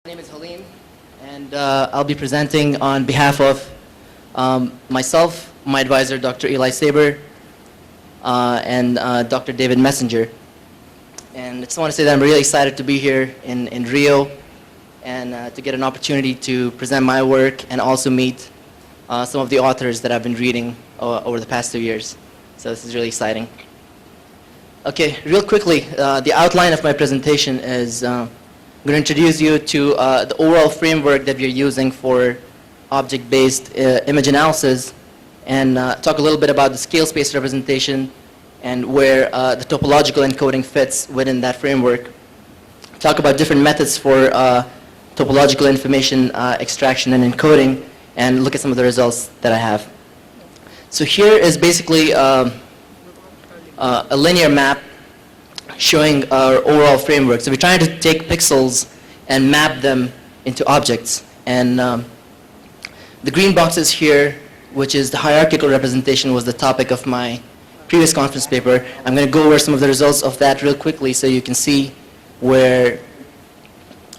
My name is Haleem, and I'll be presenting on behalf of myself, my advisor, Dr. Eli Saber, and Dr. David Messenger. And I just want to say that I'm really excited to be here in Rio and to get an opportunity to present my work and also meet some of the authors that I've been reading over the past 2 years. So this is really exciting. Okay, real quickly, the outline of my presentation is I'm going to introduce you to the overall framework that we're using for object-based image analysis, and talk a little bit about the scale space representation and where the topological encoding fits within that framework. Talk about different methods for topological information extraction and encoding, and look at some of the results that I have. So here is basically a linear map showing our overall framework. So we're trying to take pixels and map them into objects. And the green boxes here, which is the hierarchical representation, was the topic of my previous conference paper. I'm going to go over some of the results of that real quickly so you can see where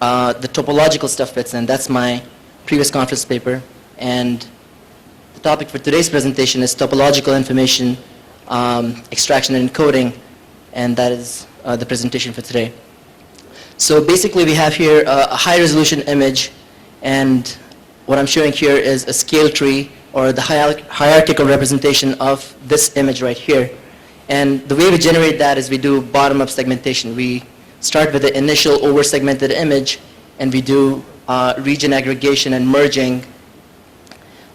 the topological stuff fits in. That's my previous conference paper. And the topic for today's presentation is topological information extraction and encoding, and that is the presentation for today. So basically we have here a high resolution image, and what I'm showing here is a scale tree, or the hierarchical representation of this image right here. And the way we generate that is we do bottom-up segmentation. We start with the initial over-segmented image, and we do region aggregation and merging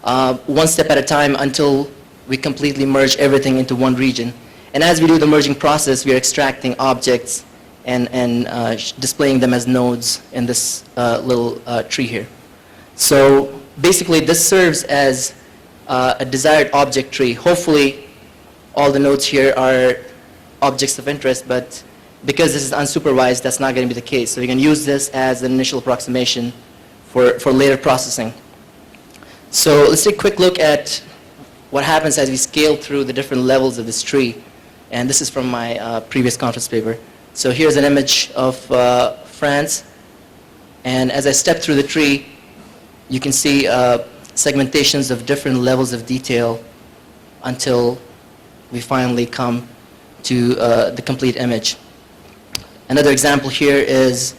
one step at a time until we completely merge everything into one region. And as we do the merging process, we are extracting objects and displaying them as nodes in this little tree here. So basically, this serves as a desired object tree. Hopefully, all the nodes here are objects of interest, but because this is unsupervised, that's not going to be the case. So we can use this as an initial approximation for later processing. So let's take a quick look at what happens as we scale through the different levels of this tree. And this is from my previous conference paper. So here's an image of France. And as I step through the tree, you can see segmentations of different levels of detail until we finally come to the complete image. Another example here is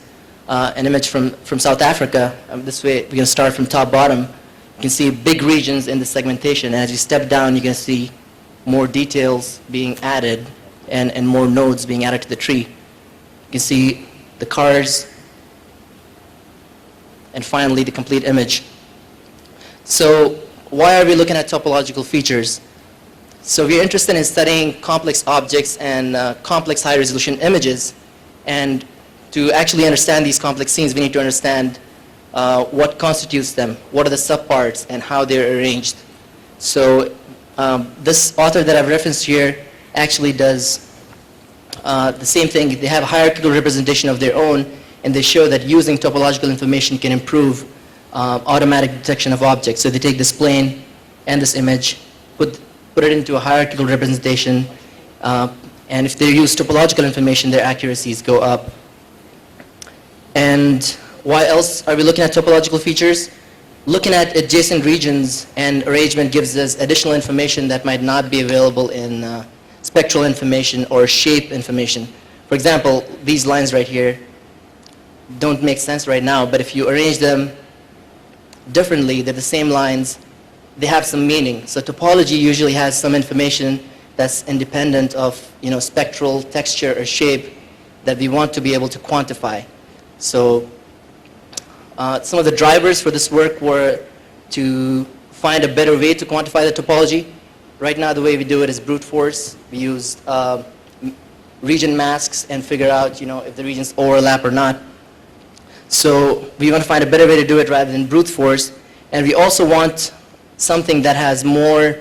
an image from South Africa. This way, we're going to start from top bottom. You can see big regions in the segmentation. And as you step down, you're going to see more details being added and more nodes being added to the tree. You can see the cars, and finally the complete image. So why are we looking at topological features? So we're interested in studying complex objects and complex high-resolution images. And to actually understand these complex scenes, we need to understand what constitutes them, what are the subparts, and how they're arranged. So this author that I've referenced here actually does the same thing. They have a hierarchical representation of their own, and they show that using topological information can improve automatic detection of objects. So they take this plane and this image, put it into a hierarchical representation, and if they use topological information, their accuracies go up. And why else are we looking at topological features? Looking at adjacent regions and arrangement gives us additional information that might not be available in spectral information or shape information. For example, these lines right here don't make sense right now, but if you arrange them differently, they're the same lines, they have some meaning. So topology usually has some information that's independent of spectral texture or shape that we want to be able to quantify. So some of the drivers for this work were to find a better way to quantify the topology. Right now, the way we do it is brute force. We use region masks and figure out if the regions overlap or not. So we want to find a better way to do it rather than brute force. And we also want something that has more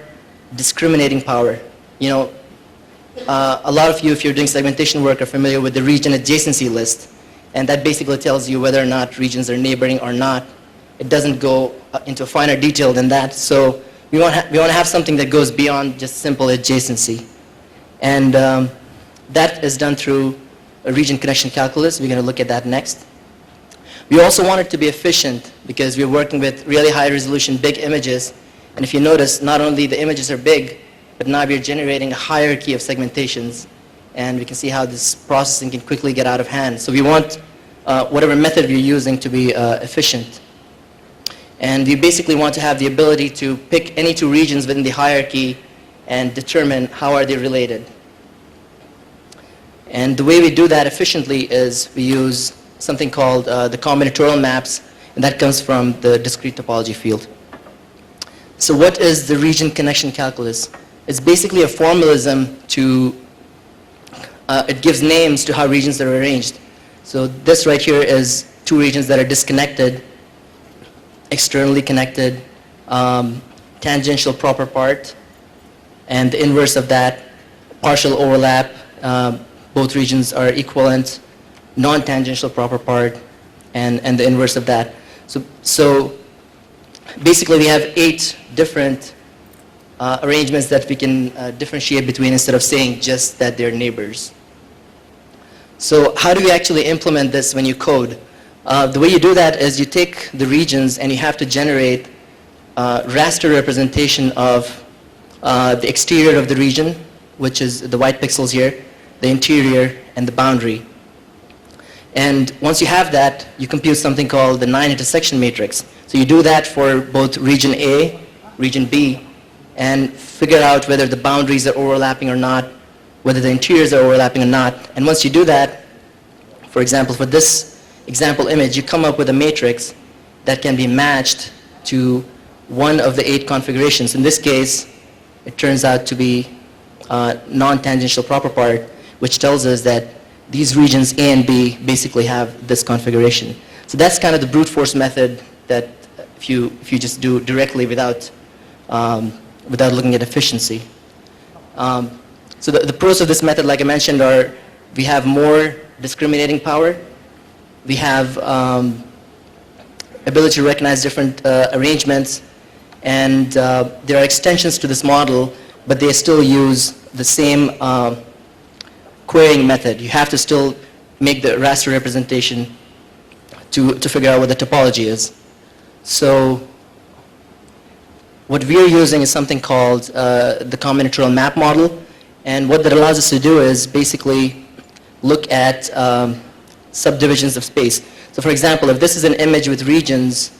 discriminating power. A lot of you, if you're doing segmentation work, are familiar with the region adjacency list. And that basically tells you whether or not regions are neighboring or not. It doesn't go into finer detail than that. So we want to have something that goes beyond just simple adjacency. And that is done through a region connection calculus. We're going to look at that next. We also want it to be efficient because we're working with really high resolution, big images. And if you notice, not only the images are big, but now we're generating a hierarchy of segmentations. And we can see how this processing can quickly get out of hand. So we want whatever method we're using to be efficient. And we basically want to have the ability to pick any two regions within the hierarchy and determine how are they related. And the way we do that efficiently is we use something called the combinatorial maps, and that comes from the discrete topology field. So what is the region connection calculus? It's basically a formalism to, it gives names to how regions are arranged. So this right here is two regions that are disconnected, externally connected, tangential proper part, and the inverse of that, partial overlap. Both regions are equivalent, non-tangential proper part, and the inverse of that. So basically we have 8 different arrangements that we can differentiate between instead of saying just that they're neighbors. So how do we actually implement this when you code? The way you do that is you take the regions and you have to generate raster representation of the exterior of the region, which is the white pixels here, the interior, and the boundary. And once you have that, you compute something called the 9 intersection matrix. So you do that for both region A, region B, and figure out whether the boundaries are overlapping or not, whether the interiors are overlapping or not. And once you do that, for example, for this example image, you come up with a matrix that can be matched to one of the 8 configurations. In this case, it turns out to be non-tangential proper part, which tells us that these regions A and B basically have this configuration. So that's kind of the brute force method that if you just do directly without looking at efficiency. So the pros of this method, like I mentioned, are we have more discriminating power. We have ability to recognize different arrangements, and there are extensions to this model, but they still use the same querying method. You have to still make the raster representation to figure out what the topology is. So what we're using is something called the combinatorial map model, and what that allows us to do is basically look at subdivisions of space. So for example, if this is an image with regions,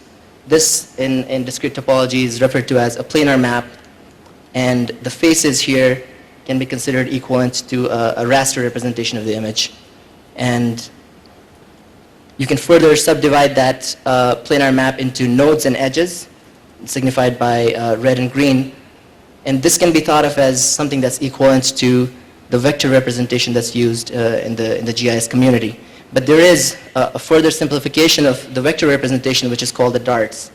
this in discrete topology is referred to as a planar map, and the faces here can be considered equivalent to a raster representation of the image. And you can further subdivide that planar map into nodes and edges, signified by red and green. And this can be thought of as something that's equivalent to the vector representation that's used in the GIS community. But there is a further simplification of the vector representation, which is called the darts.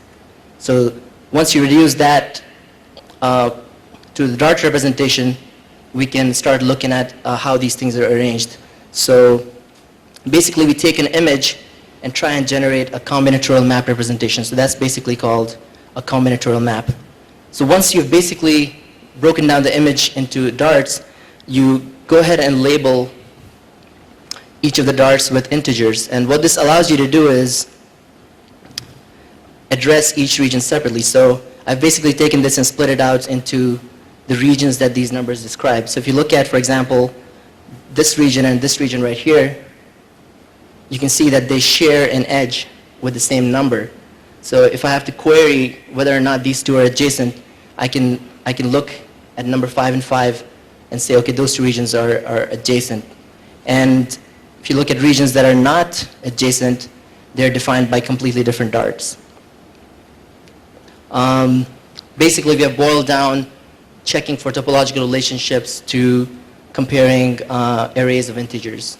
So once you reduce that to the dart representation, we can start looking at how these things are arranged. So basically we take an image and try and generate a combinatorial map representation. So that's basically called a combinatorial map. So once you've basically broken down the image into darts, you go ahead and label each of the darts with integers. And what this allows you to do is address each region separately. So I've basically taken this and split it out into the regions that these numbers describe. So if you look at, for example, this region and this region right here, you can see that they share an edge with the same number. So if I have to query whether or not these two are adjacent, I can look at number 5 and 5 and say, okay, those two regions are adjacent. And if you look at regions that are not adjacent, they're defined by completely different darts. Basically, we have boiled down checking for topological relationships to comparing arrays of integers.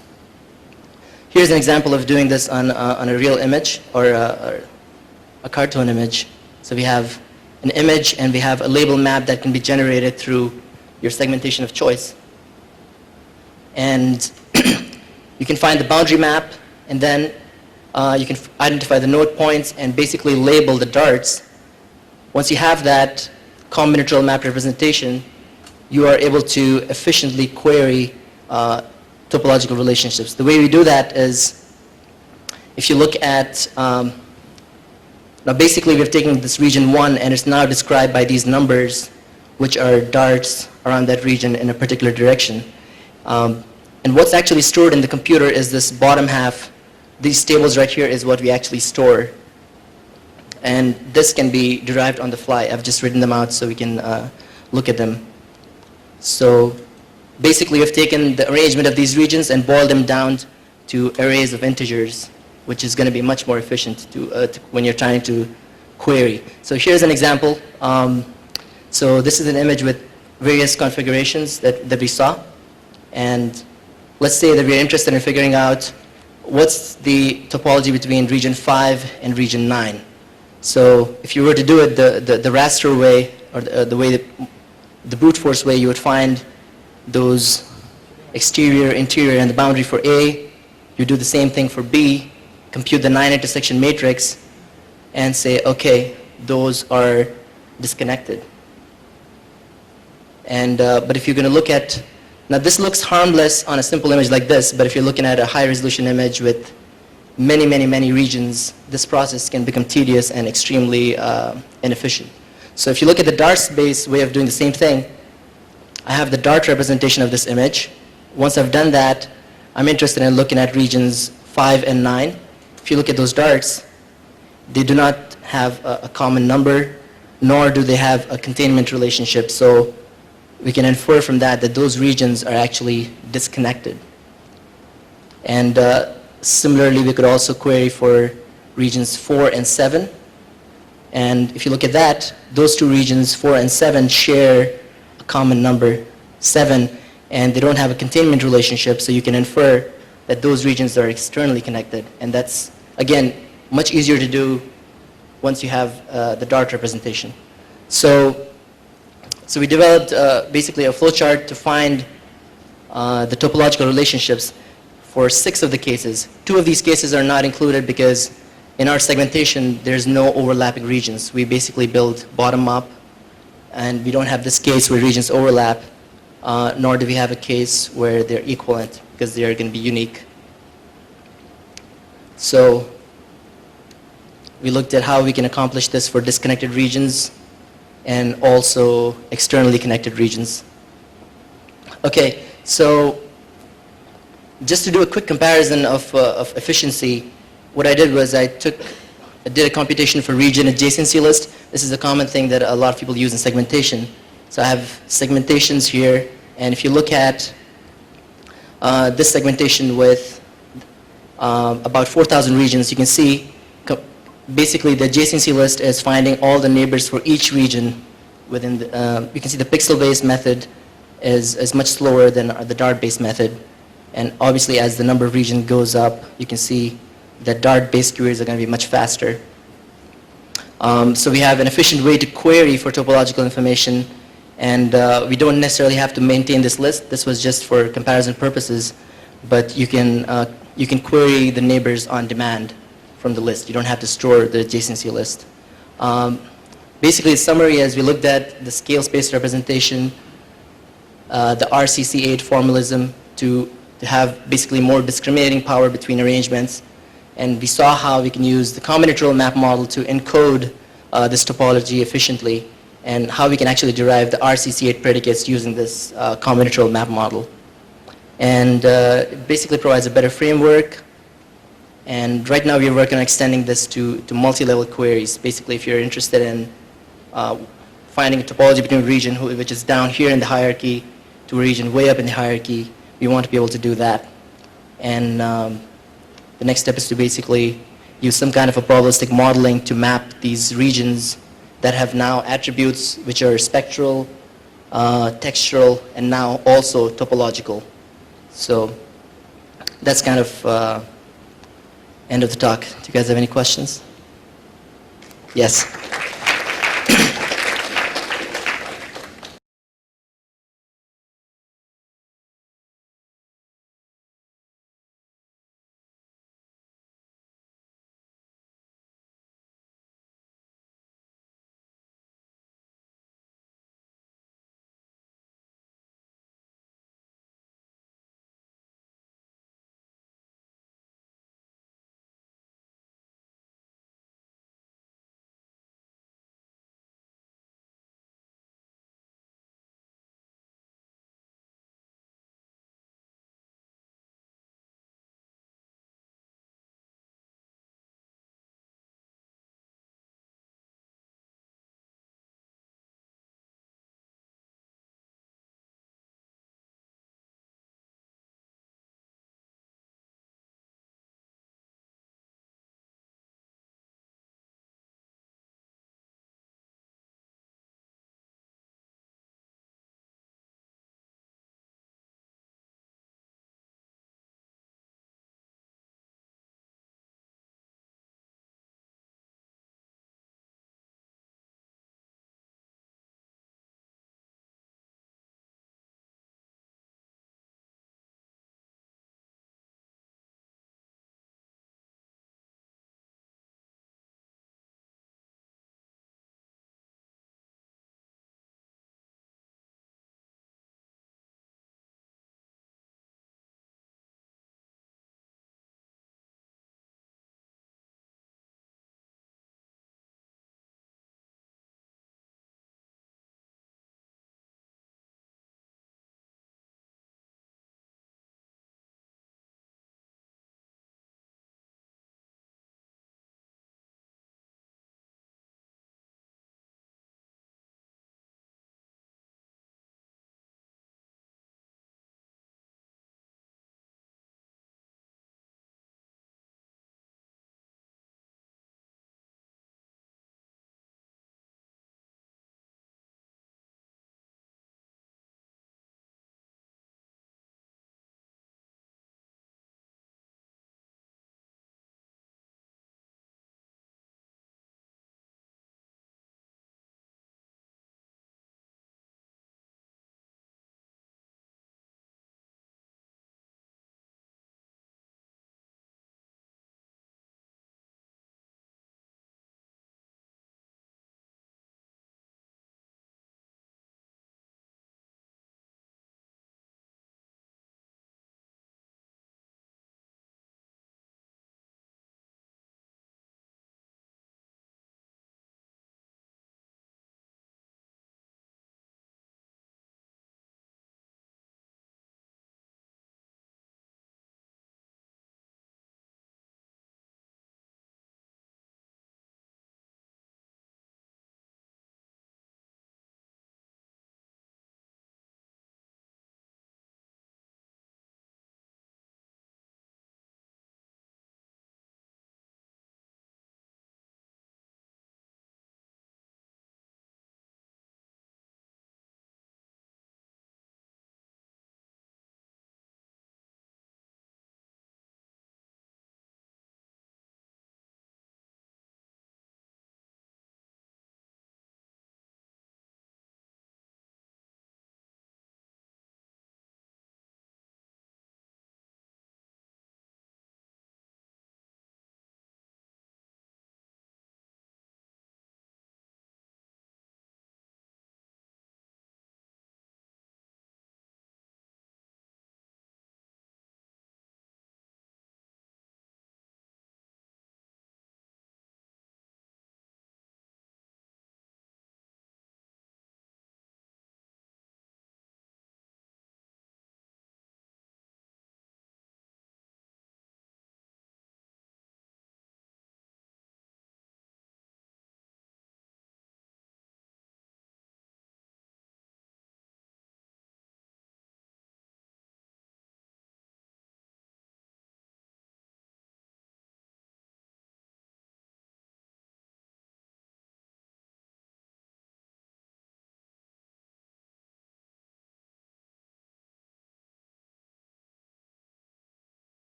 Here's an example of doing this on a real image or a cartoon image. So we have an image and we have a label map that can be generated through your segmentation of choice. And you can find the boundary map, and then you can identify the node points and basically label the darts. Once you have that combinatorial map representation, you are able to efficiently query topological relationships. The way we do that is if you look at, now basically we've taken this region 1 and it's now described by these numbers, which are darts around that region in a particular direction. And what's actually stored in the computer is this bottom half. These tables right here is what we actually store. And this can be derived on the fly. I've just written them out so we can look at them. So basically we've taken the arrangement of these regions and boiled them down to arrays of integers, which is going to be much more efficient when you're trying to query. So here's an example. So this is an image with various configurations that we saw. And let's say that we're interested in figuring out what's the topology between region 5 and region 9. So if you were to do it the raster way, or the way that, the brute force way, you would find those exterior, interior, and the boundary for A. You do the same thing for B, compute the 9 intersection matrix, and say, okay, those are disconnected. And but if you're going to look at, now this looks harmless on a simple image like this, but if you're looking at a high resolution image with many regions, this process can become tedious and extremely inefficient. So if you look at the dart-based way of doing the same thing, I have the dart representation of this image. Once I've done that, I'm interested in looking at regions 5 and 9. If you look at those darts, they do not have a common number, nor do they have a containment relationship. So we can infer from that that those regions are actually disconnected. And similarly, we could also query for regions 4 and 7. And if you look at that, those two regions, 4 and 7, share a common number, 7, and they don't have a containment relationship, so you can infer that those regions are externally connected. And that's, again, much easier to do once you have the dart representation. So we developed basically a flowchart to find the topological relationships for 6 of the cases. 2 of these cases are not included because in our segmentation, there's no overlapping regions. We basically build bottom up, and we don't have this case where regions overlap, nor do we have a case where they're equivalent, because they're going to be unique. So we looked at how we can accomplish this for disconnected regions and also externally connected regions. Okay, so just to do a quick comparison of efficiency, what I did was I did a computation for region adjacency list. This is a common thing that a lot of people use in segmentation. So I have segmentations here, and if you look at this segmentation with about 4,000 regions, you can see basically the adjacency list is finding all the neighbors for each region within the, you can see the pixel-based method is much slower than the dart-based method. And obviously as the number of regions goes up, you can see that dart-based queries are going to be much faster. So we have an efficient way to query for topological information, and we don't necessarily have to maintain this list. This was just for comparison purposes, but you can query the neighbors on demand from the list. You don't have to store the adjacency list. Basically, the summary is we looked at the scale space representation, the RCC8 formalism to have basically more discriminating power between arrangements. And we saw how we can use the combinatorial map model to encode this topology efficiently, and how we can actually derive the RCC8 predicates using this combinatorial map model. And it basically provides a better framework. And right now we're working on extending this to multi-level queries. Basically, if you're interested in finding a topology between a region which is down here in the hierarchy to a region way up in the hierarchy, we want to be able to do that. And the next step is to basically use some kind of a probabilistic modeling to map these regions that have now attributes which are spectral, textural, and now also topological. So that's kind of end of the talk. Do you guys have any questions? Yes.